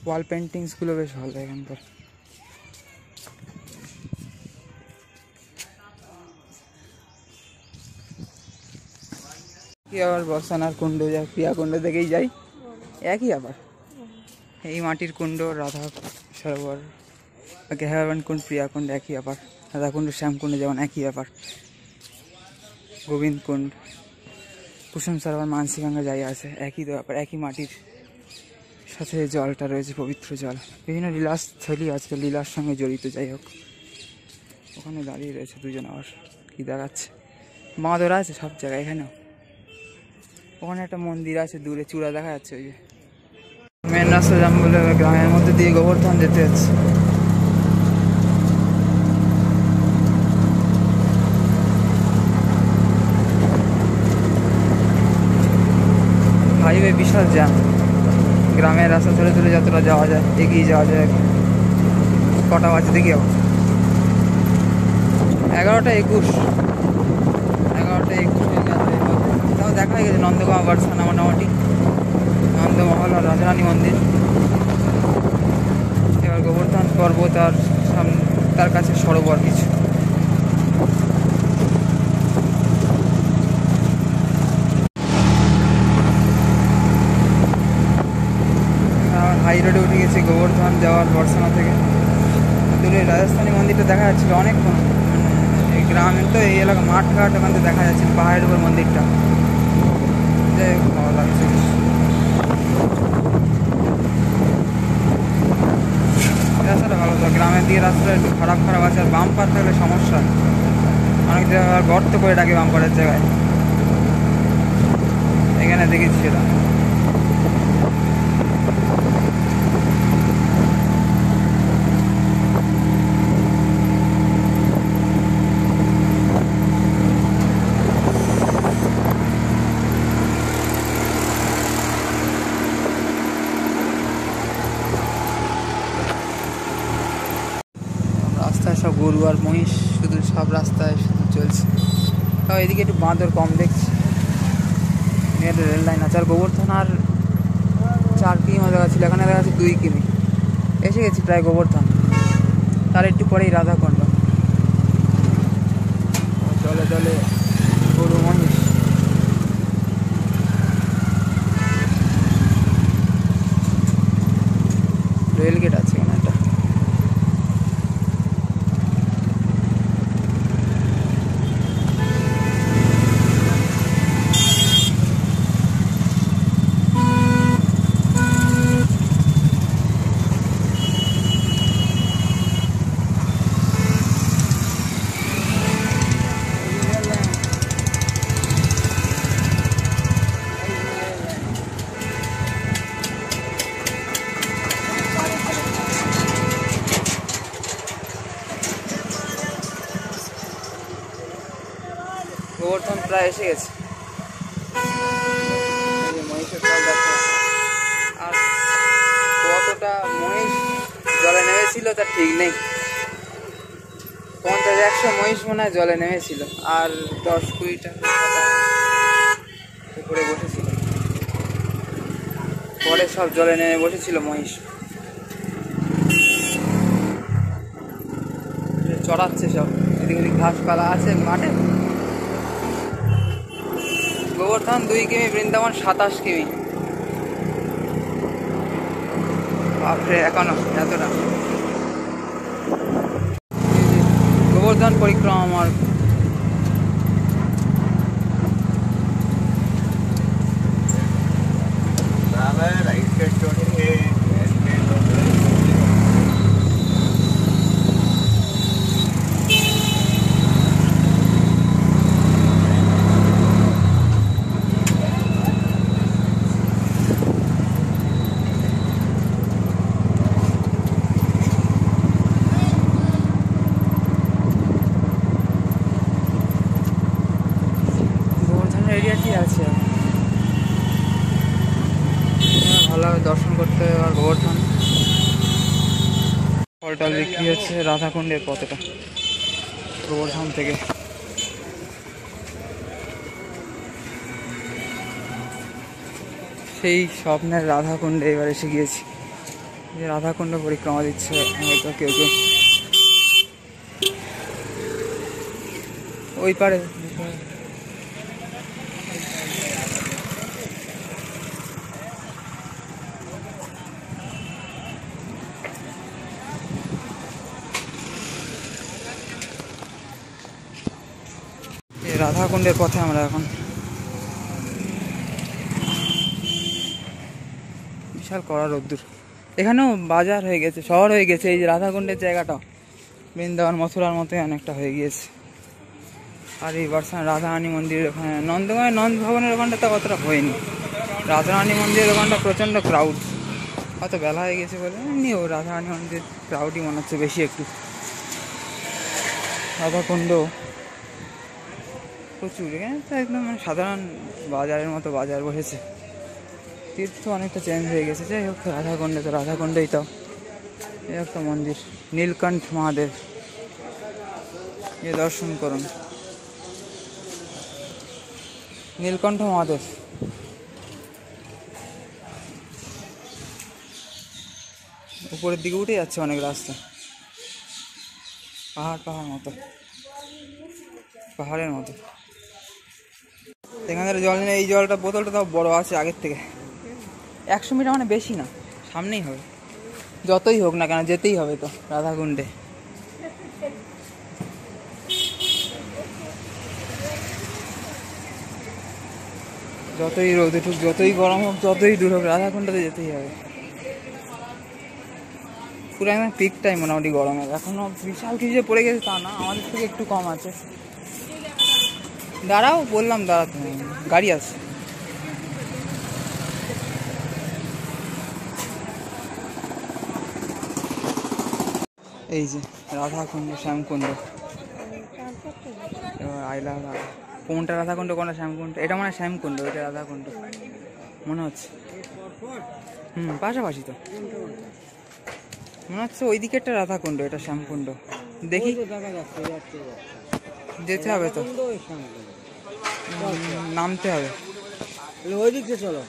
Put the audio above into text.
ওয়াল পেন্টিংসগুলো বেশ ভালো এখানকার। কি আবার বর্ষানার কুণ্ড যায়, প্রিয়া কুণ্ড থেকেই যাই, একই আবার এই মাটির কুণ্ড, রাধা সরোবর, গেহাবান কুণ্ড, প্রিয়া কুণ্ড একই ব্যাপার, রাধাকুণ্ড শ্যামকুণ্ড যেমন একই ব্যাপার, গোবিন্দ কুণ্ড, কুসুম সরোবর, মানসীগঙ্গা যাই আছে একই ব্যাপার, একই মাটির সাথে জলটা রয়েছে, পবিত্র জল। বিভিন্ন লীলাস্থলী আছে, লীলার সঙ্গে জড়িত। যাই হোক, ওখানে দাঁড়িয়ে রয়েছে দুজন, আবার কি দেখাচ্ছে, বাঁদরা আছে সব জায়গায়। এখানেও ওখানে একটা মন্দির আছে, দূরে চূড়া দেখা যাচ্ছে। ওই যে মেন রাস্তা যাম বলে গ্রামের মধ্যে দিয়ে গোবর্ধন যেতে যাচ্ছে। হাইওয়ে বিশাল জ্যাম, গ্রামের রাস্তা ধরে ধরে যতটা যাওয়া যায়, এগিয়ে যাওয়া যায়। কটা বাজে দেখি, 11:21 তাও দেখা হয়ে গেছে নন্দগাঁও বারসানা, মোটামুটি নন্দমহল আর রাজরানী মন্দির। এবার গোবর্ধন পর্বত আর তার কাছে সরোবর কিছু। হাই রোডে উঠে গেছি গোবর্ধন যাওয়ার বর্ষানা থেকে। দূরে রাজস্থানী মন্দিরটা দেখা যাচ্ছিল অনেকক্ষণ। এই গ্রামে তো এই এলাকা মাঠঘাট, ওখান থেকে দেখা যাচ্ছিল পাহাড়ের উপর মন্দিরটা। যাই হোক, ভালো লাগছে। রাস্তাটা ভালো তো, গ্রামের দিকে রাস্তাটা একটু খারাপ আছে, আর বাম্পার থাকলে সমস্যা। অনেক জায়গায় গর্ত করে ডাকে বাম্পারের জায়গায়, এখানে দেখেছি সেটা। রাস্তায় সব গরু আর মহিষ, শুধু সব রাস্তায় শুধু চলছে। তাও এদিকে একটু বাঁদর কম দেখছি। একটা রেল লাইন আছে। আর গোবর্ধন আর 4 কিমি দেখা ছিল, এখানে দেখা যাচ্ছে 2 কিমি। এসে গেছি প্রায় গোবর্ধন, তার একটু পরেই রাধাকুণ্ড। জলে জলে গরু মহিষ। রেল গেট আছে এখানে একটা। গোবর্ধন প্রায় এসে গেছে। মহিষের জল দেখো, আর কতটা মহিষ জলে নেমেছিল তার ঠিক নেই। 50-100 মহিষ মনে হয় জলে নেমেছিল, আর 10-20টা উপরে বসেছিল। পরে সব জলে নেমে বসেছিল মহিষ। চড়াচ্ছে সব, এদিক ওদিক ঘাসপালা আছে মাঠে। গোবর্ধন 2 কিমি, বৃন্দাবন 27 কিমি। বাপরে, এখনো এতটা। গোবর্ধন পরিক্রমা আমার। এরিয়াটি আছে ভালোভাবে দর্শন করতে। আর গোবর্ধন ফলটাল বিক্রি হচ্ছে রাধাকুণ্ডের পথটা, গোবর্ধন থেকে। সেই স্বপ্নের রাধাকুণ্ডে এবার এসে গিয়েছি। যে রাধাকুণ্ড পরিক্রমা দিচ্ছে হয়তো কেউ কেউ ওই পারে। এই রাধাকুণ্ডের পথে আমরা এখন। বিশাল কড়া রোদ্দুর। এখানেও বাজার হয়ে গেছে, শহর হয়ে গেছে। এই যে রাধাকুণ্ডের জায়গাটা বৃন্দাবন মথুরার মতোই অনেকটা হয়ে গিয়েছে। আর এই বর্ষায় রাধারানী মন্দিরের ওখানে নন্দগাঁয়ের নন্দ ভবনের ওখানটা অতটা হয়নি। রাধারানী মন্দিরের ওখানটা প্রচণ্ড ক্রাউড, হয়তো বেলা হয়ে গেছে বলে। এমনিও রাধারানী মন্দির ক্রাউডই মনে হচ্ছে বেশি একটু। রাধাকুণ্ড প্রচুর, এখানে তো একদম মানে সাধারণ বাজারের মতো বাজার বসেছে। তীর্থ অনেকটা চেঞ্জ হয়ে গেছে। যাই হোক, রাধাকুণ্ডে তো রাধাকুণ্ডেই তো এই একটা মন্দির, নীলকণ্ঠ মহাদেব। এ দর্শন করুন, নীলকণ্ঠ মহাদেব। উপরের দিকে উঠে যাচ্ছে অনেক রাস্তা, পাহাড় মতো, পাহাড়ের মতো। এখানে জল নেই। এই জলটা বোতলটা তাও বড় আছে আগের থেকে। 100 মিটার মানে বেশি না, সামনেই হবে। যতই হোক না কেন যেতেই হবে তো রাধাকুণ্ডে। যতই রোদ উঠুক, যতই গরম হোক, যতই দূর হোক, রাধাকুণ্ডতে যেতেই হবে। পুরো একদম পিক টাইম মোটামুটি গরমের। এখনো বিশাল কিছু যে পড়ে গেছে তা না, আমাদের থেকে একটু কম আছে। দাঁড়াও, বললাম দাঁড়াতে, গাড়ি আছে। এই যে রাধাকুণ্ড, শ্যামকুণ্ড। এবার আইলা কোনটা রাধাকুণ্ড কোনটা শ্যামকুণ্ড? এটা মনে হয় শ্যামকুণ্ড, ওইটা রাধাকুণ্ড মনে হচ্ছে। পাশাপাশি তো মনে হচ্ছে। ওই দিকেরটা রাধাকুণ্ড, এটা শ্যামকুণ্ড। দেখি, যেতে হবে তো, নামতে হবে। ওই দিকে চলো।